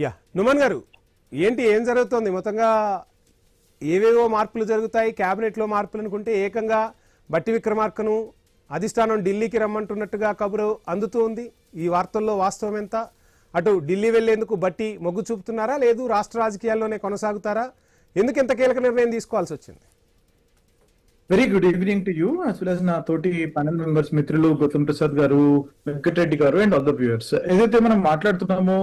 Yeah నుమన్ గారు, ఏం జరుగుతోంది మొత్తంగా? ఏవేవో మార్పులు జరుగుతాయి, క్యాబినెట్లో మార్పులు అనుకుంటే ఏకంగా బట్టి విక్రమార్కను అధిష్టానం ఢిల్లీకి రమ్మంటున్నట్టుగా కబురు అందుతూ ఉంది. ఈ వార్తల్లో వాస్తవం ఎంత? అటు ఢిల్లీ వెళ్లేందుకు బట్టి మొగ్గు చూపుతున్నారా, లేదు రాష్ట్ర రాజకీయాల్లోనే కొనసాగుతారా? ఎందుకు ఇంత కీలక నిర్ణయం తీసుకోవాల్సి వచ్చింది? Very good evening to you as well as నా తోటి ప్యానల్ మెంబర్స్ మిత్రులు గౌతమ్ ప్రసాద్ గారు, వెంకటరెడ్డి గారు అండ్ ఆల్ ద వ్యూయర్స్. ఏదైతే మనం మాట్లాడుతున్నామో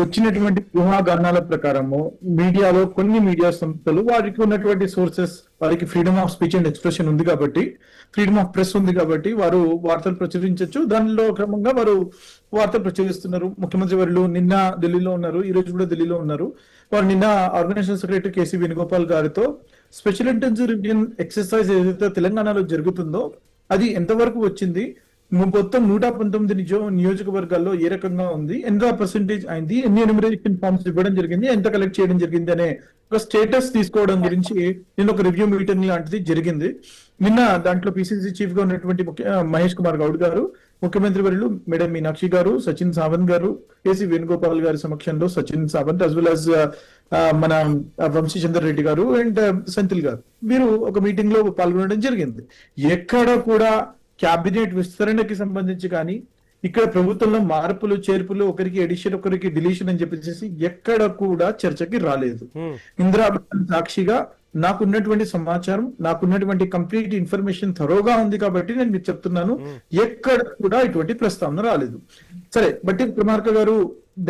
వచ్చినటువంటి ఊహాగానాల ప్రకారము మీడియాలో కొన్ని మీడియా సంస్థలు వారికి ఉన్నటువంటి సోర్సెస్, వారికి freedom of speech and expression ఉంది కాబట్టి, ఫ్రీడమ్ ఆఫ్ ప్రెస్ ఉంది కాబట్టి వారు వార్తలు ప్రచురించవచ్చు. దానిలో క్రమంగా వారు వార్తలు ప్రచురిస్తున్నారు. ముఖ్యమంత్రి వారు నిన్న ఢిల్లీలో ఉన్నారు, ఈ రోజు కూడా ఢిల్లీలో ఉన్నారు. వారు నిన్న ఆర్గనైజేషన్ సెక్రటరీ కేసీ వేణుగోపాల్ గారితో స్పెషల్ ఇంటెన్సివ్ రివిజన్ ఎక్సర్సైజ్ ఏదైతే తెలంగాణలో జరుగుతుందో అది ఎంతవరకు వచ్చింది, మొత్తం 119 నియోజకవర్గాల్లో ఏ రకంగా ఉంది, ఎంత పర్సెంటేజ్ అయింది, ఎన్ని ఎన్యూమరేషన్ ఫార్మ్స్ ఇవ్వడం జరిగింది, ఎంత కలెక్ట్ చేయడం జరిగింది అనే ఒక స్టేటస్ తీసుకోవడం గురించి నిన్న ఒక రివ్యూ మీటింగ్ లాంటిది జరిగింది. నిన్న దాంట్లో పిసిసి చీఫ్ గా ఉన్నటువంటి మహేష్ కుమార్ గౌడ్ గారు, ముఖ్యమంత్రి వర్యులు మేడం మీనాక్షి గారు, సచిన్ సావంత్ గారు, కేసీ వేణుగోపాల్ గారి సమక్షంలో Sachin Sawant as well as మన వంశీచంద్ర రెడ్డి గారు అండ్ సెంథిల్ గారు వీరు ఒక మీటింగ్ లో పాల్గొనడం జరిగింది. ఎక్కడ కూడా క్యాబినెట్ విస్తరణకి సంబంధించి కానీ, ఇక్కడ ప్రభుత్వంలో మార్పులు చేర్పులు, ఒకరికి ఎడిషన్ ఒకరికి డిలీషన్ అని చెప్పేసి ఎక్కడ కూడా చర్చకి రాలేదు. ఇందిరాబాద్ సాక్షిగా నాకున్నటువంటి సమాచారం, నాకున్నటువంటి కంప్లీట్ ఇన్ఫర్మేషన్ థరోగా ఉంది కాబట్టి నేను మీకు చెప్తున్నాను, ఎక్కడ కూడా ఇటువంటి ప్రస్తావన రాలేదు. సరే, బట్టి విక్రమార్క గారు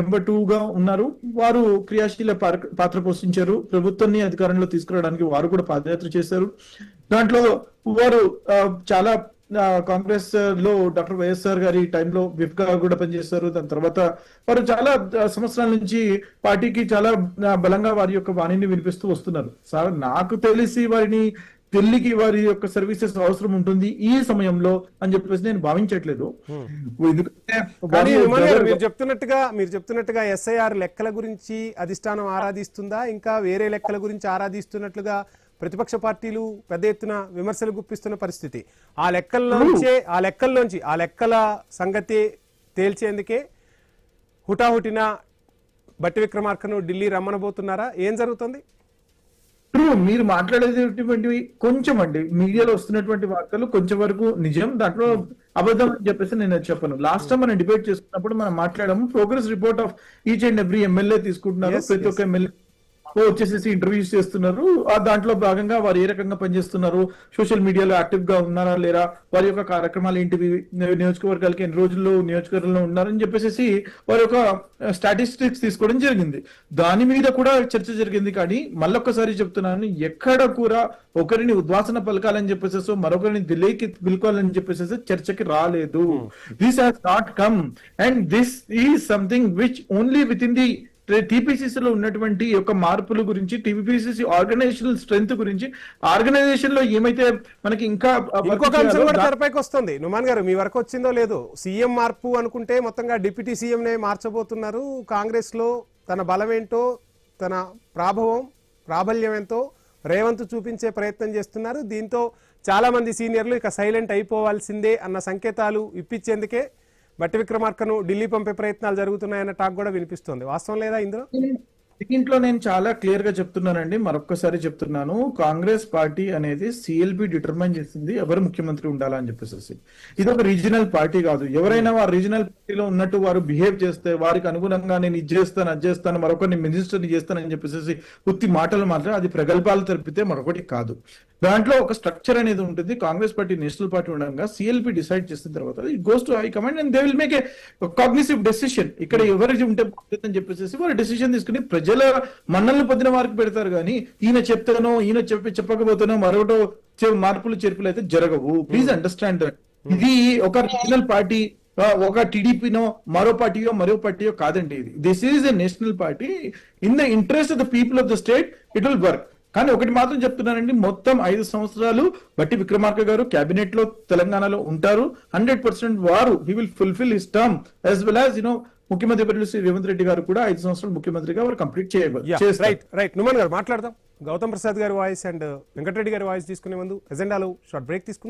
నెంబర్ 2 గా ఉన్నారు. వారు క్రియాశీల పాత్ర పోషించారు. ప్రభుత్వాన్ని అధికారంలో తీసుకురావడానికి వారు కూడా పాదయాత్ర చేశారు. దాంట్లో వారు చాలా కాంగ్రెస్ లో డాక్టర్ వైఎస్ఆర్ గారి టైంలో విప్ గా కూడా పనిచేస్తారు. దాని తర్వాత వారు చాలా సంవత్సరాల నుంచి పార్టీకి చాలా బలంగా వారి యొక్క వాణిని వినిపిస్తూ వస్తున్నారు. సార్, నాకు తెలిసి వారిని ఢిల్లీకి వారి యొక్క సర్వీసెస్ అవసరం ఉంటుంది ఈ సమయంలో అని చెప్పేసి నేను భావించట్లేదు. మీరు చెప్తున్నట్టుగా ఎస్ఐఆర్ లెక్కల గురించి అధిష్టానం ఆరాధిస్తుందా, ఇంకా వేరే లెక్కల గురించి ఆరాధిస్తున్నట్లుగా ప్రతిపక్ష పార్టీలు పెద్ద ఎత్తున విమర్శలు గుప్పిస్తున్న పరిస్థితి. ఆ లెక్కల సంగతి తేల్చేందుకే హుటాహుటిన బట్టి విక్రమార్కను ఢిల్లీ రమ్మనబోతున్నారా? ఏం జరుగుతుంది? మీరు మాట్లాడేటువంటివి కొంచెం అండి, మీడియాలో వస్తున్నటువంటి వార్తలు కొంచెం వరకు నిజం, దాంట్లో అబద్ధం అని చెప్పేసి నేను చెప్పను. లాస్ట్ టైం మనం డిబేట్ చేసుకున్నప్పుడు మనం మాట్లాడాము, progress report of each and every MLA తీసుకుంటున్నారు. ప్రతి ఒక్క ఎమ్మెల్యే వచ్చేసి ఇంటర్వ్యూస్ చేస్తున్నారు. దాంట్లో భాగంగా వారు ఏ రకంగా పనిచేస్తున్నారు, సోషల్ మీడియాలో యాక్టివ్ గా ఉన్నారా లేరా, వారి యొక్క కార్యక్రమాలు ఏంటివి, నియోజకవర్గాలకి ఎన్ని రోజుల్లో నియోజకవర్గంలో ఉన్నారని చెప్పేసి వారి యొక్క స్టాటిస్టిక్స్ తీసుకోవడం జరిగింది. దాని మీద కూడా చర్చ జరిగింది. కానీ మళ్ళొక్కసారి చెప్తున్నాను, ఎక్కడ కూడా ఒకరిని ఉద్వాసన పలకాలని చెప్పేసి మరొకరిని ఢిల్లీకి పిలుకోవాలని చెప్పేసి చర్చకి రాలేదు. This has not come and this is something which only with in the TPCC లో ఉన్నటువంటి యొక్క మార్పుల గురించి, టీపీసీసీ ఆర్గనైజేషనల్ స్ట్రెంగ్త్ గురించి, ఆర్గనైజేషన్ లో ఏమైతే మనకి ఇంకా ఇంకొక అంశం కూడా తెరపైకి వస్తుంది. నుమాన్ గారు, మీ వరకు వచ్చిందో లేదో, సీఎం మార్పు అనుకుంటే మొత్తంగా డిప్యూటీ సీఎం నే మార్చబోతున్నారు. కాంగ్రెస్ లో తన బలం ఏంటో, తన ప్రాబల్యం ఏంటో రేవంత్ చూపించే ప్రయత్నం చేస్తున్నారు. దీంతో చాలా మంది సీనియర్లు ఇక సైలెంట్ అయిపోవాల్సిందే అన్న సంకేతాలు ఇప్పించేందుకే బట్టి విక్రమార్కను ఢిల్లీ పంపే ప్రయత్నాలు జరుగుతున్నాయన్న టాక్ కూడా వినిపిస్తుంది. వాస్తవం లేదా ఇందులో? దీంట్లో నేను చాలా క్లియర్ గా చెప్తున్నానండి, మరొక్కసారి చెప్తున్నాను. కాంగ్రెస్ పార్టీ అనేది సిఎల్పి డిటర్మైన్ చేసింది ఎవరు ముఖ్యమంత్రి ఉండాలని చెప్పేసి. ఇది ఒక రీజనల్ పార్టీ కాదు. ఎవరైనా వారు రీజనల్ పార్టీలో ఉన్నట్టు వారు బిహేవ్ చేస్తే, వారికి అనుగుణంగా నేను ఇది చేస్తాను, అది చేస్తాను, మరొకరిని మినిస్టర్ని చేస్తానని చెప్పేసి ఉత్తి మాటలు మాత్రం అది ప్రగల్భాలు తెలిపితే మరొకటి కాదు. దాంట్లో ఒక స్ట్రక్చర్ అనేది ఉంటుంది. కాంగ్రెస్ పార్టీ నేషనల్ పార్టీ ఉండగా సిఎల్పి డిసైడ్ చేసిన తర్వాత it goes to high command and they will make a cognitive decision. ఇక్కడ ఎవరికి ఉంటే అని చెప్పేసి వారు డెసిషన్ తీసుకుని ప్రజల మన్నలను పొందిన వారికి పెడతారు. కానీ ఈయన చెప్తానో, ఈయన చెప్పకపోతానో మరొకటో మార్పులు చేర్పులు అయితే జరగవు. Please understand. ఇది ఒక రీజనల్ పార్టీ, ఒక టీడీపీనో మరో పార్టీయో కాదండి. ఇది this is a national party. In the interest of the people of the state it will work. కానీ ఒకటి మాత్రం చెప్తున్నానండి, మొత్తం 5 సంవత్సరాలు బట్టి విక్రమార్క గారు క్యాబినెట్ లో తెలంగాణలో ఉంటారు. 100% వారు he will fulfil his term as well as ముఖ్యమంత్రి శ్రీ రేవంత్ రెడ్డి గారు కూడా 5 సంవత్సరాలు ముఖ్యమంత్రిగా వారు కంప్లీట్ చేస్తారు. రైట్ నుమాన్ గారు, మాట్లాడదాం. గౌతమ్ ప్రసాద్ గారి వాయిస్ అండ్ వెంకటరెడ్డి గారి వాయిస్ తీసుకునే ముందు ఎజెండాలో షార్ట్ బ్రేక్ తీసుకుందాం.